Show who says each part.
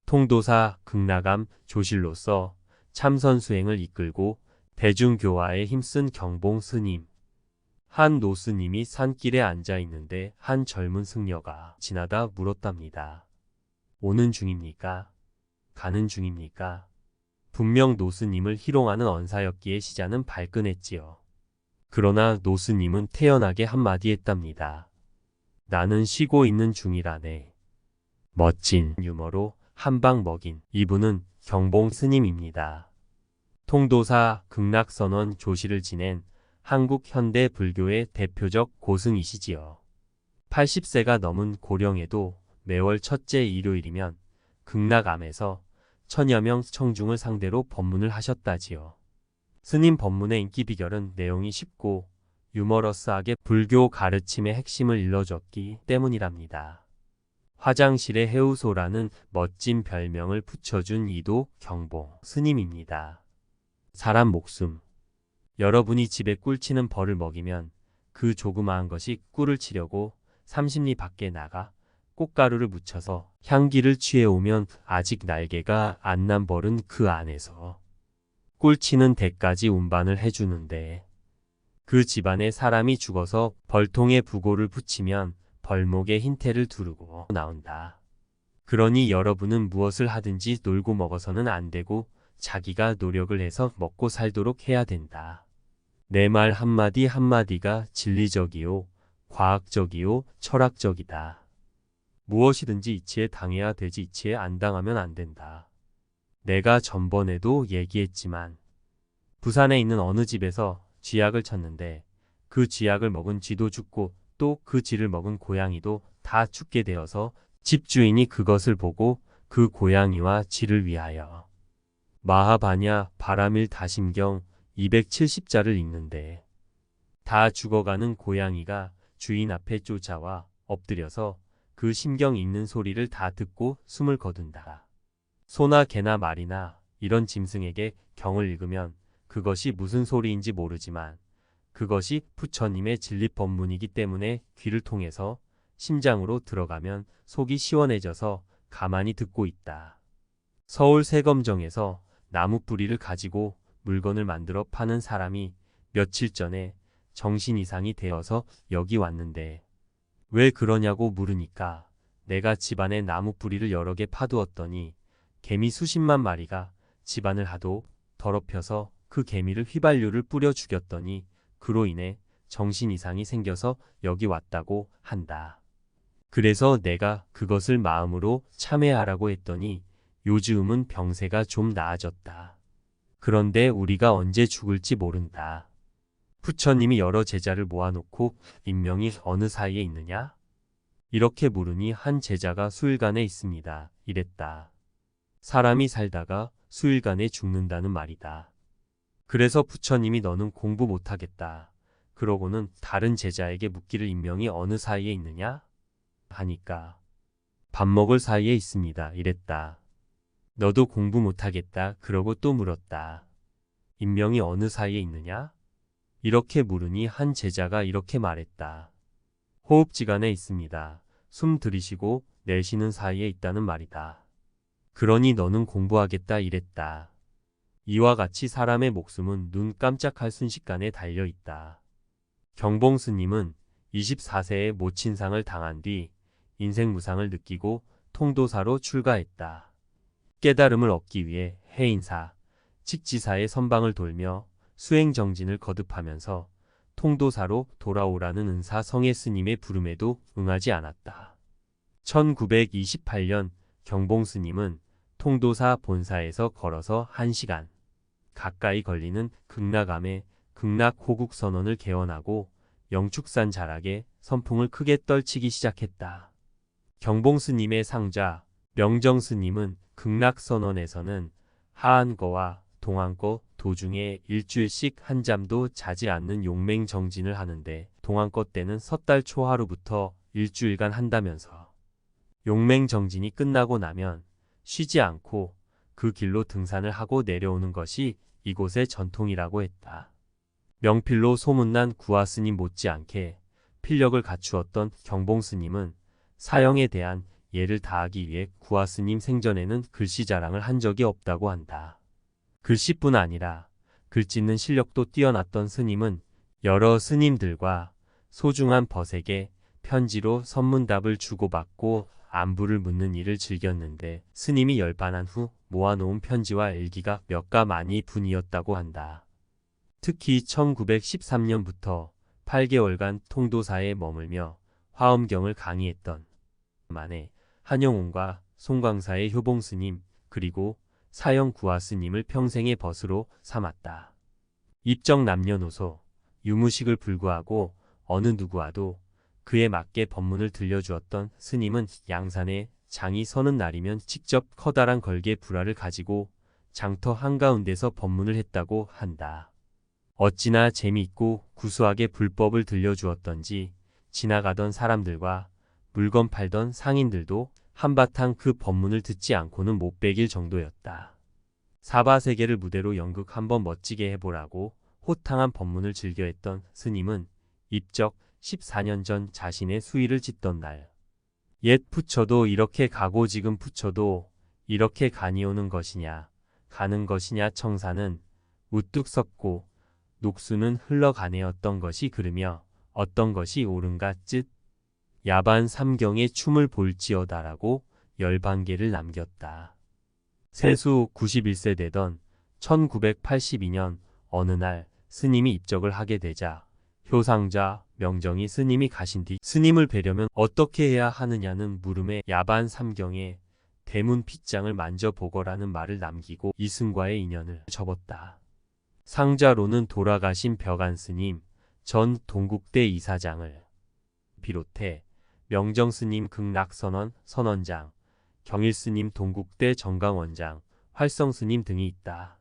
Speaker 1: 통도사 극락암 조실로서 참선 수행을 이끌고 대중교화에 힘쓴 경봉 스님. 한 노스님이 산길에 앉아 있는데 한 젊은 승려가 지나다 물었답니다. 오는 중입니까? 가는 중입니까? 분명 노스님을 희롱하는 언사였기에 시자는 발끈했지요. 그러나 노스님은 태연하게 한마디 했답니다. 나는 쉬고 있는 중이라네. 멋진 유머로 한방 먹인 이분은 경봉 스님입니다. 통도사 극락선원 조실을 지낸 한국 현대 불교의 대표적 고승이시지요. 80세가 넘은 고령에도 매월 첫째 일요일이면 극락암에서 천여 명 청중을 상대로 법문을 하셨다지요. 스님 법문의 인기 비결은 내용이 쉽고 유머러스하게 불교 가르침의 핵심을 일러줬기 때문이랍니다. 화장실의 해우소라는 멋진 별명을 붙여준 이도 경봉 스님입니다. 사람 목숨. 여러분이 집에 꿀치는 벌을 먹이면 그 조그마한 것이 꿀을 치려고 30리 밖에 나가 꽃가루를 묻혀서 향기를 취해오면 아직 날개가 안 난 벌은 그 안에서 꿀치는 데까지 운반을 해주는데, 그 집안에 사람이 죽어서 벌통에 부고를 붙이면 벌목에 흰테를 두르고 나온다. 그러니 여러분은 무엇을 하든지 놀고 먹어서는 안 되고 자기가 노력을 해서 먹고 살도록 해야 된다. 내 말 한마디 한마디가 진리적이요, 과학적이요, 철학적이다. 무엇이든지 이치에 당해야 되지 이치에 안 당하면 안 된다. 내가 전번에도 얘기했지만 부산에 있는 어느 집에서 쥐약을 쳤는데 그 쥐약을 먹은 쥐도 죽고 또 그 쥐를 먹은 고양이도 다 죽게 되어서 집주인이 그것을 보고 그 고양이와 쥐를 위하여 마하바냐 바라밀 다심경 270자를 읽는데, 다 죽어가는 고양이가 주인 앞에 쫓아와 엎드려서 그 심경 읽는 소리를 다 듣고 숨을 거둔다. 소나 개나 말이나 이런 짐승에게 경을 읽으면 그것이 무슨 소리인지 모르지만 그것이 부처님의 진리법문이기 때문에 귀를 통해서 심장으로 들어가면 속이 시원해져서 가만히 듣고 있다. 서울 세검정에서 나무 뿌리를 가지고 물건을 만들어 파는 사람이 며칠 전에 정신 이상이 되어서 여기 왔는데 왜 그러냐고 물으니까 내가 집안에 나무 뿌리를 여러 개 파두었더니 개미 수십만 마리가 집안을 하도 더럽혀서 그 개미를 휘발유를 뿌려 죽였더니 그로 인해 정신 이상이 생겨서 여기 왔다고 한다. 그래서 내가 그것을 마음으로 참회하라고 했더니 요즘은 병세가 좀 나아졌다. 그런데 우리가 언제 죽을지 모른다. 부처님이 여러 제자를 모아놓고 인명이 어느 사이에 있느냐? 이렇게 물으니 한 제자가 수일간에 있습니다. 이랬다. 사람이 살다가 수일간에 죽는다는 말이다. 그래서 부처님이 너는 공부 못하겠다. 그러고는 다른 제자에게 묻기를 인명이 어느 사이에 있느냐? 하니까 밥 먹을 사이에 있습니다. 이랬다. 너도 공부 못하겠다. 그러고 또 물었다. 인명이 어느 사이에 있느냐? 이렇게 물으니 한 제자가 이렇게 말했다. 호흡지간에 있습니다. 숨 들이쉬고 내쉬는 사이에 있다는 말이다. 그러니 너는 공부하겠다. 이랬다. 이와 같이 사람의 목숨은 눈 깜짝할 순식간에 달려 있다. 경봉 스님은 24세에 모친상을 당한 뒤 인생 무상을 느끼고 통도사로 출가했다. 깨달음을 얻기 위해 해인사, 직지사의 선방을 돌며 수행정진을 거듭하면서 통도사로 돌아오라는 은사 성애 스님의 부름에도 응하지 않았다. 1928년 경봉 스님은 통도사 본사에서 걸어서 1시간 가까이 걸리는 극락암에 극락호국선원을 개원하고 영축산 자락에 선풍을 크게 떨치기 시작했다. 경봉 스님의 상좌 명정 스님은 극락선원에서는 하안거와 동안거 도중에 일주일씩 한 잠도 자지 않는 용맹정진을 하는데, 동안거 때는 섣달 초하루부터 일주일간 한다면서 용맹정진이 끝나고 나면 쉬지 않고 그 길로 등산을 하고 내려오는 것이 이곳의 전통이라고 했다. 명필로 소문난 구화스님 못지않게 필력을 갖추었던 경봉 스님은 사형에 대한 예를 다하기 위해 구하스님 생전에는 글씨 자랑을 한 적이 없다고 한다. 글씨뿐 아니라 글 찢는 실력도 뛰어났던 스님은 여러 스님들과 소중한 벗에게 편지로 선문답을 주고받고 안부를 묻는 일을 즐겼는데 스님이 열반한 후 모아놓은 편지와 일기가 몇가 많이 분이었다고 한다. 특히 1913년부터 8개월간 통도사에 머물며 화엄경을 강의했던 만에 한영웅과 송광사의 효봉스님 그리고 사형 구하스님을 평생의 벗으로 삼았다. 입적 남녀노소, 유무식을 불구하고 어느 누구와도 그에 맞게 법문을 들려주었던 스님은 양산에 장이 서는 날이면 직접 커다란 걸개 불화를 가지고 장터 한가운데서 법문을 했다고 한다. 어찌나 재미있고 구수하게 불법을 들려주었던지 지나가던 사람들과 물건 팔던 상인들도 한바탕 그 법문을 듣지 않고는 못 베길 정도였다. 사바세계를 무대로 연극 한번 멋지게 해보라고 호탕한 법문을 즐겨했던 스님은 입적 14년 전 자신의 수의를 짓던 날 옛 부처도 이렇게 가고 지금 부처도 이렇게 가니오는 것이냐 가는 것이냐 청사는 우뚝 섰고 녹수는 흘러가네 어떤 것이 그르며 어떤 것이 옳은가 쯧 야반 삼경의 춤을 볼지어다라고 열반계를 남겼다. 세수 91세 되던 1982년 어느 날 스님이 입적을 하게 되자 효상자 명정이 스님이 가신 뒤 스님을 뵈려면 어떻게 해야 하느냐는 물음에 야반 삼경에 대문 핏장을 만져보거라는 말을 남기고 이승과의 인연을 접었다. 상자로는 돌아가신 벽안 스님, 전 동국대 이사장을 비롯해 명정스님 극락선원 선원장, 경일스님 동국대 정강원장, 활성스님 등이 있다.